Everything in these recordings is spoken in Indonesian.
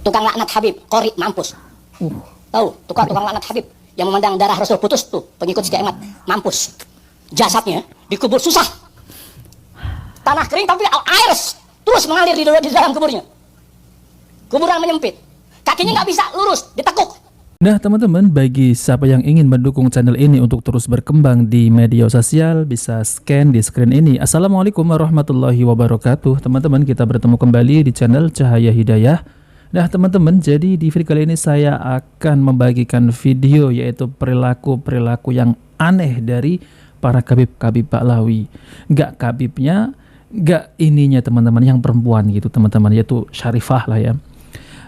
tukang laknat Habib, Qori, mampus. Tahu, tukang laknat Habib yang memandang darah Rasul putus tuh, pengikut Siti Ahmad, mampus. Jasadnya dikubur susah. Tanah kering tapi air terus mengalir di dalam kuburnya. Kuburan menyempit. Kakinya nggak bisa lurus, ditekuk. Nah teman-teman, bagi siapa yang ingin mendukung channel ini untuk terus berkembang di media sosial, bisa scan di screen ini. Assalamualaikum warahmatullahi wabarakatuh. Teman-teman, kita bertemu kembali di channel Cahaya Hidayah. Nah teman-teman, jadi di video kali ini saya akan membagikan video yaitu perilaku-perilaku yang aneh dari para kabib-kabib Ba'lawi. Gak kabibnya, gak ininya teman-teman, yang perempuan gitu teman-teman, yaitu Syarifah lah ya.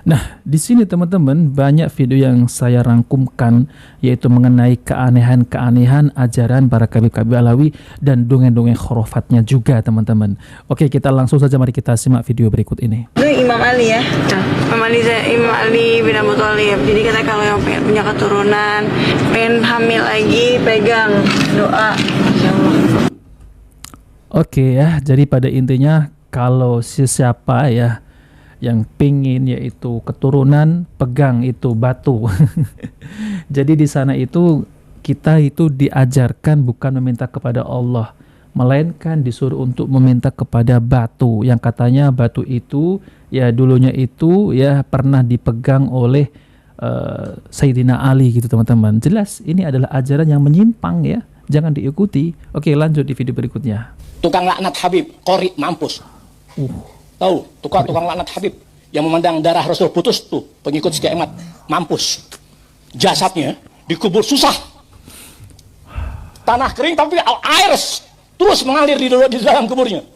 Nah, di sini teman-teman banyak video yang saya rangkumkan yaitu mengenai keanehan-keanehan ajaran para kabib-kabib Ba'lawi dan dongeng-dongeng khurafatnya juga teman-teman. Oke, kita langsung saja mari kita simak video berikut ini. Itu Imam Ali ya. Imam Ali bin Abi Thalib. Jadi kata kalau yang pengen punya keturunan, pengen hamil lagi, pegang doa. Insyaallah. Oke ya, jadi pada intinya kalau siapa ya yang pingin yaitu keturunan, pegang itu batu. Jadi di sana itu kita itu diajarkan bukan meminta kepada Allah, melainkan disuruh untuk meminta kepada batu, yang katanya batu itu ya dulunya itu ya pernah dipegang oleh Sayyidina Ali gitu teman-teman. Jelas ini adalah ajaran yang menyimpang ya, jangan diikuti. Oke, lanjut di video berikutnya. Tukang laknat Habib, Qori, mampus. Tahu, tukang laknat Habib yang memandang darah Rasul putus tuh, pengikut Siti Ahmad, mampus. Jasadnya dikubur susah. Tanah kering tapi air terus mengalir di dalam kuburnya.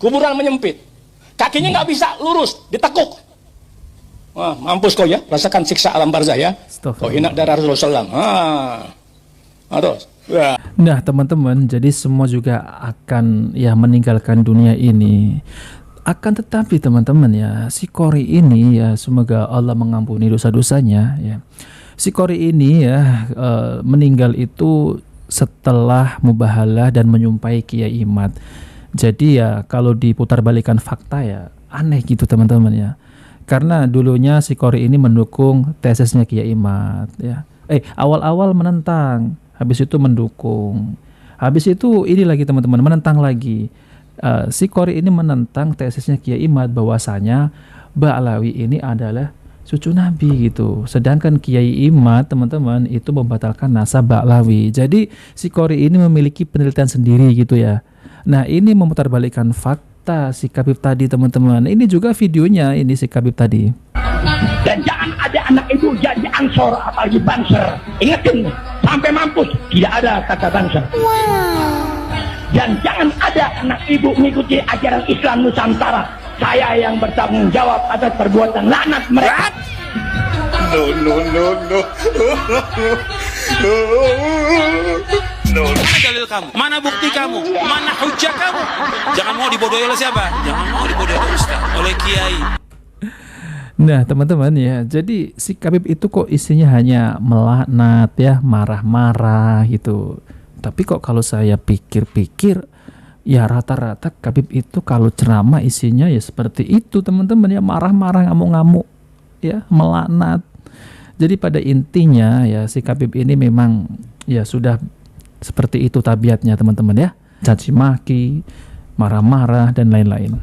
Kuburan menyempit. Kakinya nggak bisa lurus, ditekuk. Wah, mampus kau ya, rasakan siksa alam barzah ya. Kau hina darah Rasulullah SAW. Terus. Ya. Nah teman-teman, jadi semua juga akan ya meninggalkan dunia ini. Akan tetapi teman-teman ya, si Qori ini ya semoga Allah mengampuni dosa-dosanya ya. Si Qori ini ya meninggal itu setelah mubahalah dan menyumpahi Kiai Imad. Jadi ya kalau diputar balikan fakta ya aneh gitu teman-teman ya. Karena dulunya si Qori ini mendukung tesisnya Kiai Imad ya. Awal-awal menentang, habis itu mendukung, habis itu ini lagi teman-teman menentang lagi. Si Qori ini menentang tesisnya Kiai Imad bahwasanya Ba'lawi ini adalah cucu Nabi gitu. Sedangkan Kiai Imad teman-teman itu membatalkan nasab Ba'lawi. Jadi si Qori ini memiliki penelitian sendiri gitu ya. Nah ini memutarbalikkan fakta si kabib tadi teman-teman. Ini juga videonya ini si kabib tadi. Dan jangan ada anak itu jadi ansor apalagi banser. Ingatin sampai mampus tidak ada kata banser. Dan jangan ada anak ibu mengikuti ajaran Islam Nusantara. Saya yang bertanggung jawab atas perbuatan laknat mereka. No. Mana dalil kamu? Mana bukti kamu? Mana hujah kamu? Jangan mau dibodohi oleh siapa? Jangan mau dibodohi oleh Ustaz, oleh Kiai. Nah teman-teman ya, jadi si kabib itu kok isinya hanya melaknat ya, marah-marah gitu. Tapi kok kalau saya pikir-pikir ya rata-rata kabib itu kalau ceramah isinya ya seperti itu teman-teman ya, marah-marah, ngamuk-ngamuk ya, melaknat. Jadi pada intinya ya si kabib ini memang ya sudah seperti itu tabiatnya teman-teman ya, caci maki, marah-marah dan lain-lain.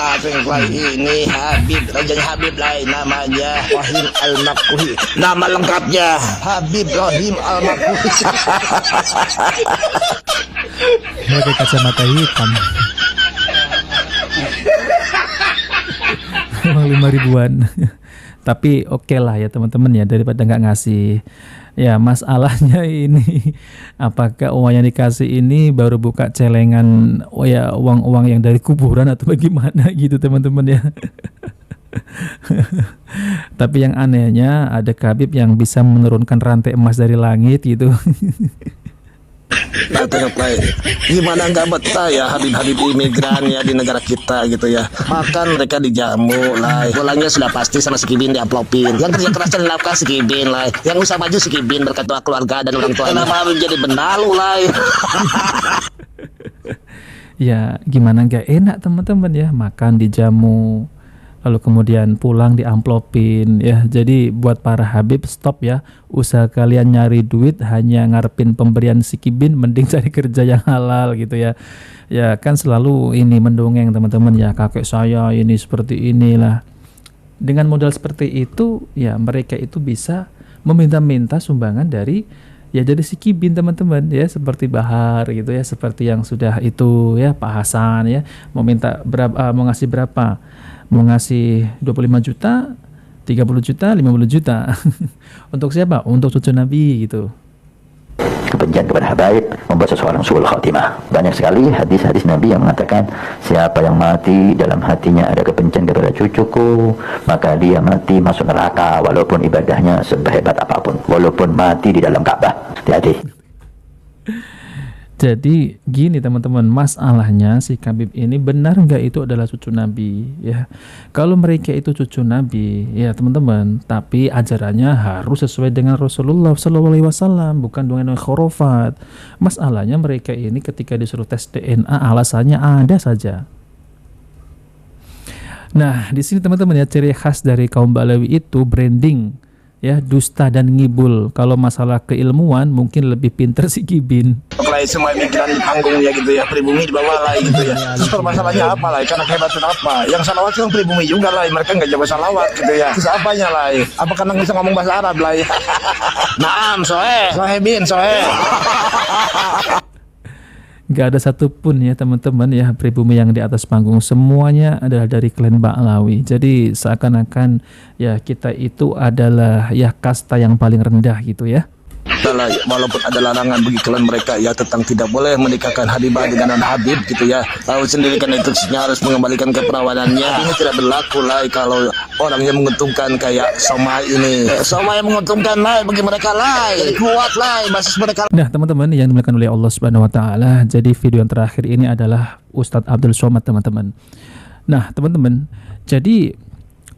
Ini Habib, rajanya Habib lain namanya Rahim Al-Makruhi. Nama lengkapnya Habib Rahim Al-Makruhi. Pakai kacamata hitam. Emang 5.000-an. Tapi oke lah ya teman-teman ya, daripada nggak ngasih. Ya masalahnya ini apakah uang yang dikasih ini baru buka celengan ya uang-uang yang dari kuburan atau bagaimana gitu teman-teman ya. Tapi yang anehnya ada kabib yang bisa menurunkan rantai emas dari langit gitu. Nah, tengok lain. Gimana nggak betah ya Habib-Habib imigran ya di negara kita gitu ya. Makan mereka dijamu lah. Pulangnya sudah pasti sama si Kibin diaplopin. Yang kerja keras dan dilakukan si Kibin lah. Yang usaha maju si Kibin berkat doa keluarga dan orang tua. Kenapa Habib jadi benalu lah? Ya gimana nggak enak teman-teman ya, makan dijamu, lalu kemudian pulang diamplopin ya. Jadi buat para Habib, stop ya, usaha kalian nyari duit hanya ngarepin pemberian sikibin, mending cari kerja yang halal gitu ya. Ya kan selalu ini mendongeng teman-teman ya, kakek saya ini seperti inilah. Dengan modal seperti itu ya mereka itu bisa meminta-minta sumbangan dari ya dari sikibin teman-teman ya, seperti Bahar gitu ya, seperti yang sudah itu ya Pak Hasan ya, mau minta berapa, mau ngasih berapa, mau ngasih 25 juta, 30 juta, 50 juta. Untuk siapa? Untuk cucu Nabi gitu. Kebencian kepada habaib membuat seseorang su'ul khatimah. Banyak sekali hadis-hadis Nabi yang mengatakan, siapa yang mati dalam hatinya ada kebencian kepada cucuku, maka dia mati masuk neraka walaupun ibadahnya sehebat apapun, walaupun mati di dalam Ka'bah. Hati-hati. Jadi gini teman-teman, masalahnya si Khabib ini benar nggak itu adalah cucu Nabi ya. Kalau mereka itu cucu Nabi ya teman-teman, tapi ajarannya harus sesuai dengan Rasulullah SAW, bukan dengan khurafat. Masalahnya mereka ini ketika disuruh tes DNA alasannya ada saja. Nah di sini teman-teman ya, ciri khas dari kaum Balawi itu branding ya, dusta dan ngibul. Kalau masalah keilmuan mungkin lebih pinter si Gibin. Lah semua pikiran di panggungnya gitu ya, pribumi di bawah lah gitu ya. Terus permasalahannya apa lah? Karena kehebatan apa? Yang salawat kan pribumi juga lah, mereka nggak jago salawat gitu ya. Terus apanya lah? Apa karena bisa ngomong bahasa Arab lah ya? Naam, sohebin, sohe. Gak ada satupun ya teman-teman ya pribumi yang di atas panggung, semuanya adalah dari klan Ba'lawi. Jadi seakan-akan ya kita itu adalah ya kasta yang paling rendah gitu ya. Walaupun ada larangan bagi klan mereka ya tentang tidak boleh menikahkan Habibah dengan Habib gitu ya. Tahu sendiri kan itu harus mengembalikan keperawanannya. Ini tidak berlaku lah kalau orang yang menguntungkan kayak Soma ini. Soma yang menguntungkan lah bagi mereka lah, kuat lah basis mereka. Nah teman-teman yang dimuliakan oleh Allah Subhanahu Wa Taala, jadi video yang terakhir ini adalah Ustadz Abdul Somad teman-teman. Nah teman-teman, jadi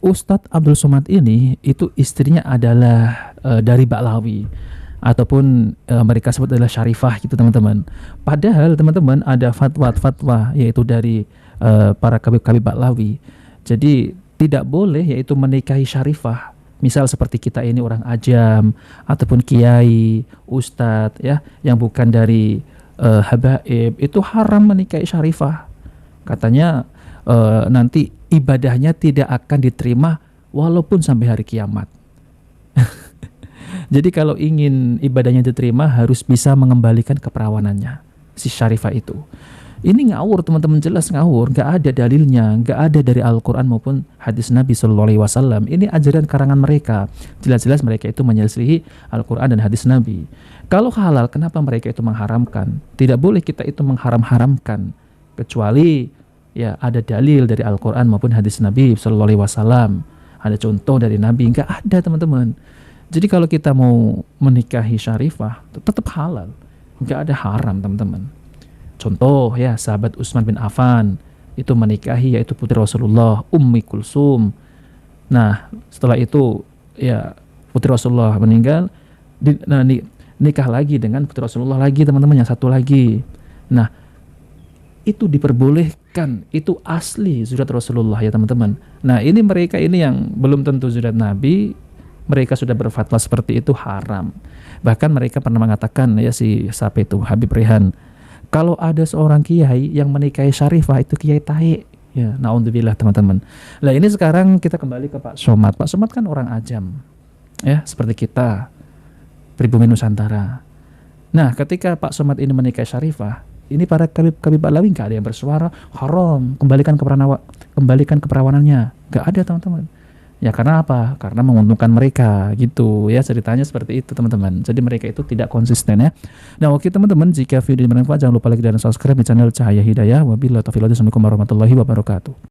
Ustadz Abdul Somad ini itu istrinya adalah dari Ba'lawi, ataupun mereka sebut adalah syarifah gitu teman-teman. Padahal teman-teman ada fatwa yaitu dari para kabib-kabib Ba'lawi. Jadi tidak boleh yaitu menikahi syarifah. Misal seperti kita ini orang ajam ataupun kiai, ustadz ya yang bukan dari habaib, itu haram menikahi syarifah. Katanya nanti ibadahnya tidak akan diterima walaupun sampai hari kiamat. Jadi kalau ingin ibadahnya diterima harus bisa mengembalikan keperawanannya si syarifah itu. Ini ngawur teman-teman, jelas ngawur, nggak ada dalilnya, nggak ada dari Al-Quran maupun hadis Nabi SAW. Ini ajaran karangan mereka, jelas-jelas mereka itu menyelisihi Al-Quran dan hadis Nabi. Kalau halal, kenapa mereka itu mengharamkan? Tidak boleh kita itu mengharam-haramkan, kecuali ya ada dalil dari Al-Quran maupun hadis Nabi SAW. Ada contoh dari Nabi, nggak ada teman-teman. Jadi kalau kita mau menikahi syarifah tetap halal, nggak ada haram teman-teman. Contoh ya, sahabat Utsman bin Affan itu menikahi yaitu putri Rasulullah, Ummi Kulsum. Nah setelah itu ya putri Rasulullah meninggal, nikah lagi dengan putri Rasulullah lagi teman-teman, yang satu lagi. Nah itu diperbolehkan, itu asli zuriat Rasulullah ya teman-teman. Nah ini mereka ini yang belum tentu zuriat Nabi, mereka sudah berfatwa seperti itu haram. Bahkan mereka pernah mengatakan ya si siapa itu Habib Rehan, kalau ada seorang kiai yang menikahi syarifah itu kiai tahe. Ya, naudzubillah teman-teman. Nah ini sekarang kita kembali ke Pak Somad. Pak Somad kan orang ajam, ya seperti kita, pribumi Nusantara. Nah ketika Pak Somad ini menikahi syarifah, ini para kabib Ba'lawi nggak ada yang bersuara haram, kembalikan keperawanannya, nggak ada teman-teman. Ya karena apa? Karena menguntungkan mereka gitu ya, ceritanya seperti itu teman-teman. Jadi mereka itu tidak konsisten ya. Nah oke teman-teman, jika video ini bermanfaat jangan lupa like dan subscribe di channel Cahaya Hidayah. Wabillahi taufiq wal hidayah. Assalamualaikum warahmatullahi wabarakatuh.